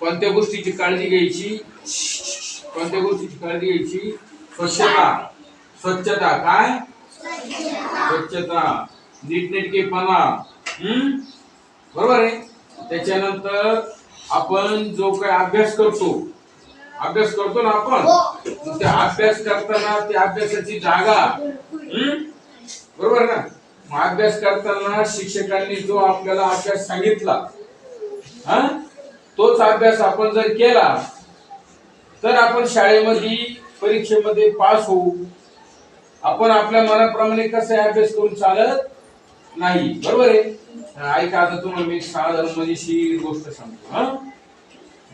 कोणत्या गोष्टीची काळजी घ्यायची? कोणत्या गोष्टीची काळजी घ्यायची? स्वच्छता. स्वच्छता काय? स्वच्छता, नीटनेटकेपणा. बरोबर आहे. त्याच्यानंतर आपण जो काही अभ्यास करतो ना आपण, त्या अभ्यास करताना त्या अभ्यासाची जागा, बरोबर ना? मग अभ्यास करताना शिक्षकांनी जो आपल्याला अभ्यास सांगितला, तोच अभ्यास आपण जर केला तर आपण शाळेमध्ये परीक्षेमध्ये पास होऊ. आपण आपल्या मनाप्रमाणे कसं अभ्यास करून चालत नाही. बरोबर आहे. ऐका, आता तुम्हाला मी साधारण मजेशीर गोष्ट सांगतो.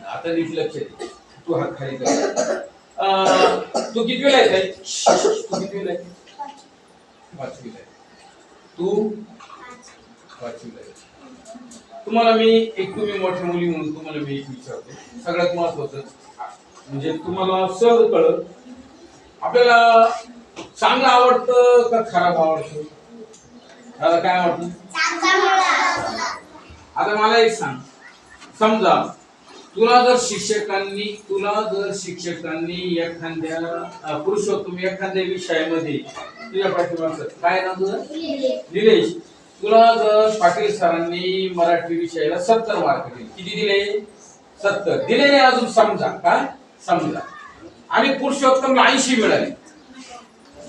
आता नीट लक्ष दे. तू हात खाली कर. तू कितवीला आहे? तू कितवीला आहे? पाचवीला आहे. तू पाचवीला आहे. तुम्हाला मी तुम्ही मोठ्या मुली म्हणून तुम्हाला मी एक विचारतो. सगळ्यात महत्वाचं म्हणजे तुम्हाला सहज कळलं, आपल्याला चांगलं आवडतं का खराब आवडतं? दादा काय आवडतं? आता मला एक सांग. समजा तुला जर शिक्षकांनी एखाद्या पुरुषोत्तम एखाद्या विषयामध्ये तुझ्या पाठीमागचं काय नाव तुझं? निलेश. तुला जर पाटील सरांनी मराठी विषयाला 70 मार्क दिले. किती दिले? 70 दिले नाही अजून. समजा काय? समजा आणि पुरुषोत्तमला 80 मिळाले,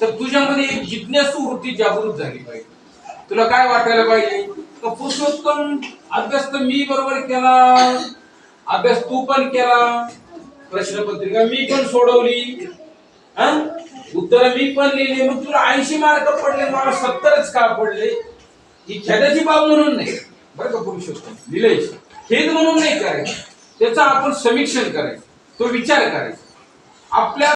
तर तुझ्यामध्ये एक जिज्ञासू वृत्ती जागृत झाली पाहिजे. तुला काय वाटायला पाहिजे? पुरुषोत्तम अभ्यास तर मी बरोबर केला, अभ्यास तू पण केला, प्रश्नपत्रिका मी पण सोडवली, उत्तर मी पण लिहिली, मग तुला 80 मार्क पडले, मला 70च का पडले? ही खेदाची बाब म्हणून नाही बरं का पुरुषोत्तम. निलेश, खेद म्हणून नाही करायचं, त्याचा आपण समीक्षण करायचं, तो विचार करायचा. आपल्या